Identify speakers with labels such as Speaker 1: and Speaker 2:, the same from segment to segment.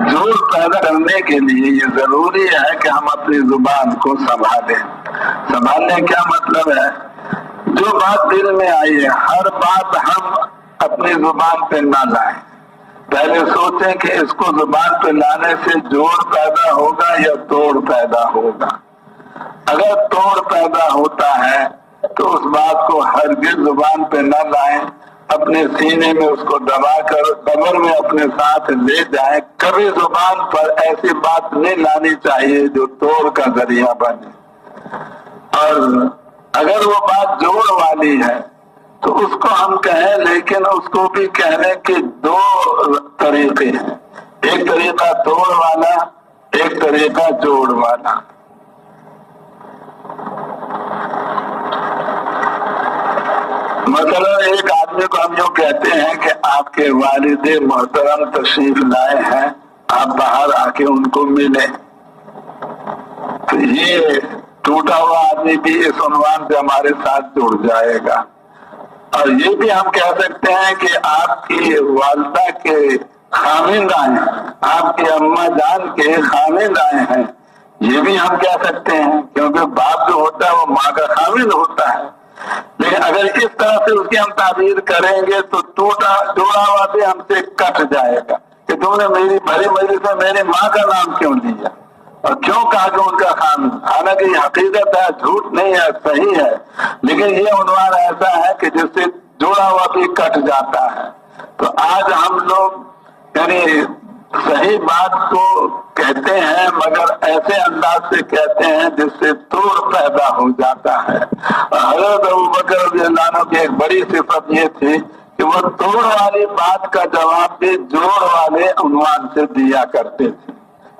Speaker 1: جوڑ پیدا کرنے کے لیے یہ ضروری ہے کہ ہم اپنی زبان کو سنبھالیں. سنبھالنے کیا مطلب ہے؟ جو بات دل میں آئی ہے ہر بات ہم اپنی زبان پہ نہ لائیں. پہلے سوچیں کہ اس کو زبان پہ لانے سے جوڑ پیدا ہوگا یا توڑ پیدا ہوگا. اگر توڑ پیدا ہوتا ہے تو اس بات کو ہرگز زبان پہ نہ لائیں، اپنے سینے میں اس کو دبا کر قبر میں اپنے ساتھ لے جائیں. کبھی زبان پر ایسی بات نہیں لانی چاہیے جو توڑ کا ذریعہ بنے. اور اگر وہ بات جوڑ والی ہے تو اس کو ہم کہیں، لیکن اس کو بھی کہنے کے دو طریقے ہیں. ایک طریقہ توڑ والا، ایک طریقہ جوڑ والا. مثلا ایک آدمی کو ہم یوں کہتے ہیں کہ آپ کے والد محترم تشریف لائے ہیں، آپ باہر آ کے ان کو ملیں. تو یہ ٹوٹا ہوا آدمی بھی اس عنوان سے ہمارے ساتھ جڑ جائے گا. اور یہ بھی ہم کہہ سکتے ہیں کہ آپ کی والدہ کے خامند آئے ہیں، آپ کی اماں جان کے خامند آئے ہیں، یہ بھی ہم کہہ سکتے ہیں، کیونکہ باپ جو ہوتا ہے وہ ماں کا خامند ہوتا ہے. لیکن اگر اس طرح سے اس کی ہم تعبیر کریں گے تو جوڑا ہوا بھی ہم سے کٹ جائے گا کہ تم نے میری بھری مجلس میں میری ماں کا نام کیوں لیا اور کیوں کہا کہ ان کا خامند. حالانکہ یہ حقیقت ہے، جھوٹ نہیں ہے، صحیح ہے، لیکن یہ عنوان ایسا ہے کہ جس سے جوڑا ہوا بھی کٹ جاتا ہے. تو آج ہم لوگ یعنی صحیح بات کو کہتے ہیں مگر ایسے انداز سے کہتے ہیں جس سے توڑ پیدا ہو جاتا ہے. حضرت ابوبکر رضی اللہ عنہ کی ایک بڑی صفت یہ تھی کہ وہ توڑ والی بات کا جواب بھی جوڑ والے عنوان سے دیا کرتے تھے.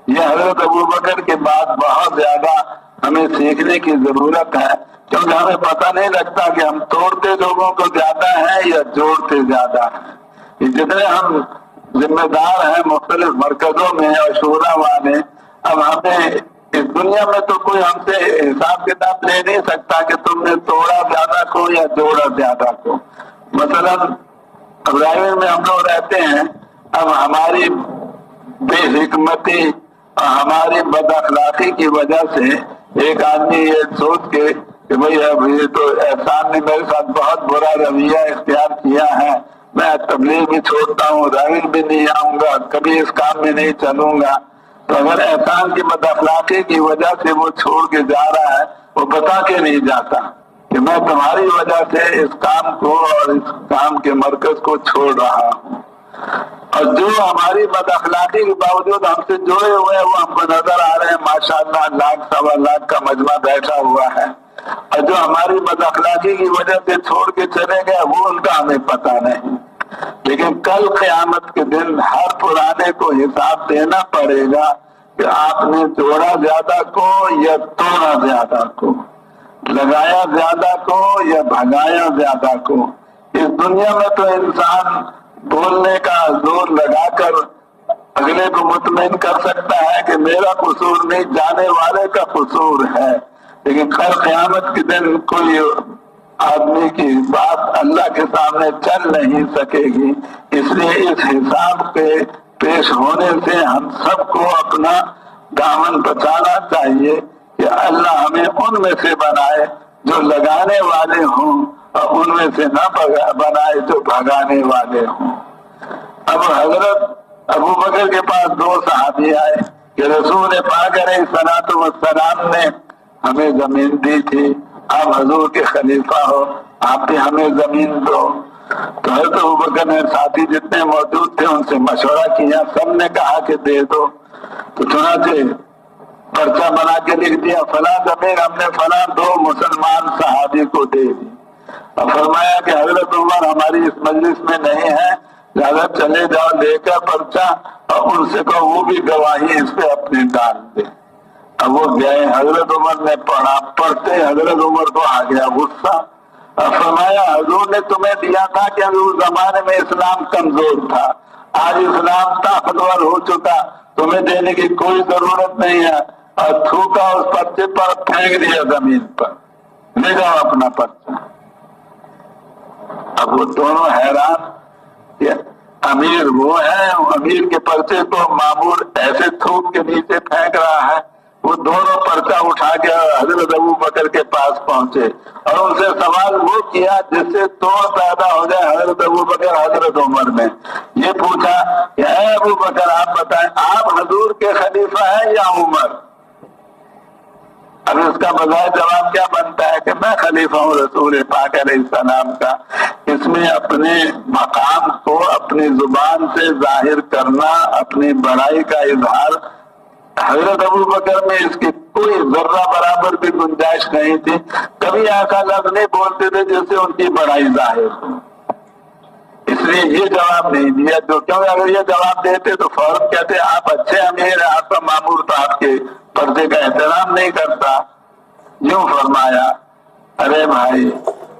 Speaker 1: یہ حضرت ابوبکر کے بعد بہت زیادہ ہمیں سیکھنے کی ضرورت ہے، کیونکہ ہمیں پتہ نہیں لگتا کہ ہم توڑتے لوگوں کو زیادہ ہیں یا جوڑتے زیادہ ہیں. جتنے ہم ذمہ دار ہیں مختلف مرکزوں میں اور شورا والے، اب ہمیں اس دنیا میں تو کوئی ہم سے حساب کتاب لے نہیں سکتا کہ تم نے توڑا زیادہ کو یا جوڑا زیادہ کو. مثلا ابراہیم میں ہم لوگ رہتے ہیں، اب ہماری بے حکمتی اور ہماری بد اخلاقی کی وجہ سے ایک آدمی یہ سوچ کے کہ بھئی اب یہ تو احسان نے میرے ساتھ بہت برا رویہ اختیار کیا ہے، میں تبلیغ بھی چھوڑتا ہوں، راویل بھی نہیں آؤں گا، کبھی اس کام میں نہیں چلوں گا. تو اگر احسان کی بد اخلاقی کی وجہ سے وہ چھوڑ کے جا رہا ہے، وہ بتا کے نہیں جاتا کہ میں تمہاری وجہ سے اس کام کو اور اس کام کے مرکز کو چھوڑ رہا ہوں. اور جو ہماری بد اخلاقی کے باوجود ہم سے جڑے ہوئے ہیں وہ ہم کو نظر آ رہے ہیں، ماشاءاللہ 1,00,000 سوا لاکھ کا مجمع بیٹھا ہوا ہے. اور جو ہماری بد اخلاقی کی وجہ سے چھوڑ کے چلے گئے وہ ان کا ہمیں پتہ نہیں. لیکن کل قیامت کے دن ہر پرانے کو حساب دینا پڑے گا کہ آپ نے جوڑا زیادہ کو یا توڑا زیادہ کو، لگایا زیادہ کو یا بھگایا زیادہ کو. اس دنیا میں تو انسان بولنے کا زور لگا کر اگلے کو مطمئن کر سکتا ہے کہ میرا قصور نہیں، جانے والے کا قصور ہے. لیکن کل قیامت کے دن کوئی آدمی کی بات اللہ کے سامنے چل نہیں سکے گی. اس لیے اس حساب پہ پیش ہونے سے ہم سب کو اپنا دامن بچانا چاہیے کہ اللہ ہمیں ان میں سے بنائے جو لگانے والے ہوں اور ان میں سے نہ بنائے جو بھگانے والے ہوں. اب حضرت ابوبکر کے پاس 2 صحابی آئے کہ رسول پاک علیہ الصلوۃ والسلام نے ہمیں زمین دی تھی، آپ حضور کے خلیفہ ہو، آپ بھی ہمیں زمین دو. تو حضرت ابوبکر نے ساتھی جتنے موجود تھے ان سے مشورہ کیا، سب نے کہا کہ دے دو. تو چنانچہ پرچہ بنا کے لکھ دیا فلاں زمین ہم نے فلاں 2 مسلمان صحابی کو دے دی. اور فرمایا کہ حضرت عمر ہماری اس مجلس میں نہیں ہے، لہذا چلے جاؤ لے کر پرچہ اور ان سے کہو وہ بھی گواہی اس پہ اپنی ڈال دے. اب وہ گئے، حضرت عمر نے پڑھا، پڑھتے حضرت عمر کو آ گیا غصہ. اور فرمایا حضور نے تمہیں دیا تھا کہ اس زمانے میں اسلام کمزور تھا، آج اسلام طاقتور ہو چکا، تمہیں دینے کی کوئی ضرورت نہیں ہے. اور تھوکا اس پرچے پر، پھینک دیا زمین پر، لے جاؤ اپنا پرچہ. اب وہ دونوں حیران کہ امیر وہ ہے، امیر کے پرچے کو مامور ایسے تھوک کے نیچے پھینک رہا ہے، وہ دونوں پرچہ اٹھا کے حضرت ابو بکر کے پاس پہنچے اور ان سے سوال وہ کیا جس سے توڑ پیدا ہو جائے حضرت ابو بکر حضرت عمر نے۔ یہ پوچھا کہ اے ابو بکر آپ بتائیں آپ حضور کے خلیفہ ہیں یا عمر؟ اب اس کا بظاہر جواب کیا بنتا ہے کہ میں خلیفہ ہوں رسول پاک علیہ السلام کا۔ اس میں اپنے مقام کو اپنی زبان سے ظاہر کرنا، اپنی بڑائی کا اظہار، حضرت ابو بکر میں اس کی کوئی ذرہ برابر بھی گنجائش نہیں تھی، کبھی ایسا لفظ نہیں بولتے تھے جس سے ان کی بڑائی ظاہر ہو، اس لیے یہ جواب نہیں دیا۔ جو کیونکہ اگر یہ جواب دیتے تو فوراً کہتے آپ اچھے امیر ہیں، آپ کا مامور تو آپ کے پردے کا احترام نہیں کرتا۔ یوں فرمایا ارے بھائی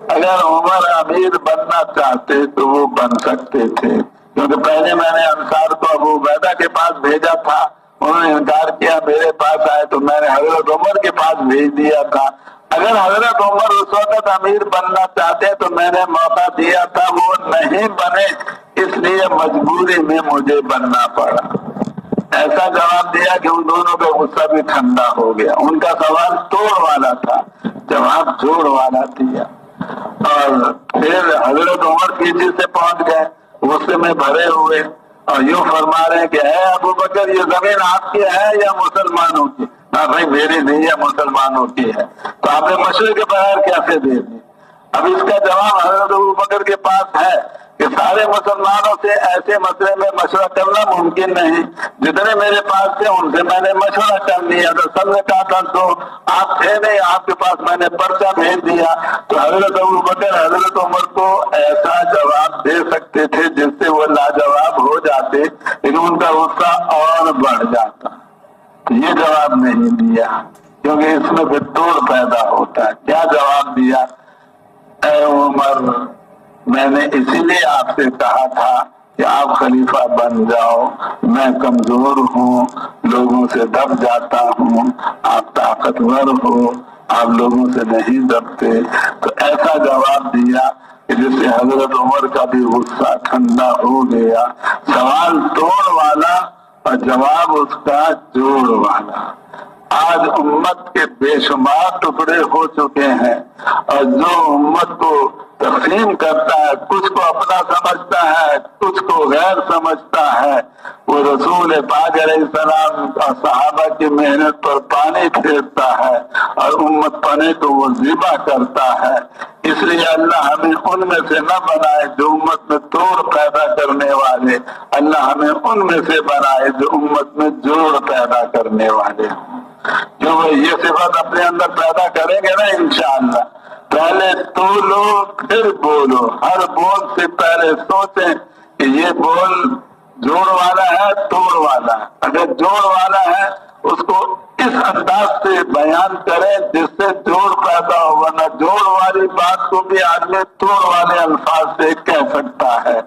Speaker 1: اگر عمر امیر بننا چاہتے تو وہ بن سکتے تھے، کیونکہ پہلے میں نے انصار کو ابو عبیدہ کے پاس بھیجا تھا، انہوں نے انکار کیا، میرے پاس آئے تو میں نے حضرت عمر کے پاس بھیج دیا تھا۔ اگر حضرت عمر اس وقت امیر بننا چاہتے تو میں نے موقع دیا تھا، وہ نہیں بنے، اس لیے مجبوری میں مجھے بننا پڑا۔ ایسا جواب دیا کہ ان دونوں کا غصہ بھی ٹھنڈا ہو گیا۔ ان کا سوال توڑ والا تھا، جواب جوڑ والا دیا۔ اور پھر حضرت عمر پیچھے سے پہنچ گئے غصے میں بھرے ہوئے اور یوں فرما رہے ہیں کہ اے ابو بکر یہ زمین آپ کی ہے یا مسلمانوں کی؟ ہاں بھائی میری نہیں ہے، مسلمانوں کی ہے۔ تو آپ نے مشورے کے بغیر کیسے دے دی؟ اب اس کا جواب حضرت ابو بکر کے پاس ہے کہ سارے مسلمانوں سے ایسے مسئلے میں مشورہ کرنا ممکن نہیں، جتنے میرے پاس تھے ان سے میں نے مشورہ کر لیا، تو سب نے کہا تھا تو آپ تھے نہیں، آپ کے پاس میں نے پرچہ بھیج دیا۔ تو حضرت ابو بکر حضرت عمر کو ایسا جواب دے سکتے تھے جس سے وہ لاجواب ہو جاتے، لیکن ان کا غصہ اور بڑھ جاتا۔ یہ جواب نہیں دیا کیونکہ اس میں پھر توڑ پیدا ہوتا ہے۔ کیا جواب دیا؟ اے عمر میں نے اسی لیے آپ سے کہا تھا کہ آپ خلیفہ بن جاؤ، میں کمزور ہوں، لوگوں سے دب جاتا ہوں، آپ طاقتور ہو، آپ لوگوں سے نہیں دبتے۔ تو ایسا جواب دیا کہ جس سے حضرت عمر کا بھی غصہ ٹھنڈا ہو گیا۔ سوال توڑ والا اور جواب اس کا جوڑ والا۔ آج امت کے بے شمار ٹکڑے ہو چکے ہیں اور جو امت کو تقسیم کرتا ہے، کچھ کو اپنا سمجھتا ہے، کچھ کو غیر سمجھتا ہے، وہ رسول پاک علیہ السلام اور صحابہ کی محنت پر پانی پھیرتا ہے اور امت پنے تو وہ ذبح کرتا ہے۔ اس لیے اللہ ہمیں ان میں سے نہ بنائے جو امت میں توڑ پیدا کرنے والے، اللہ ہمیں ان میں سے بنائے جو امت میں جوڑ پیدا کرنے والے ہوں۔ جو وہ یہ صفت اپنے اندر پیدا کریں گے نا انشاءاللہ، پہلے تولو پھر بولو، ہر بول سے پہلے سوچیں کہ یہ بول جوڑ والا ہے توڑ والا ہے۔ اگر جوڑ والا ہے اس کو اس انداز سے بیان کریں جس سے جوڑ پیدا ہو، ورنہ جوڑ والی بات کو بھی آدمی توڑ والے الفاظ سے کہہ سکتا ہے۔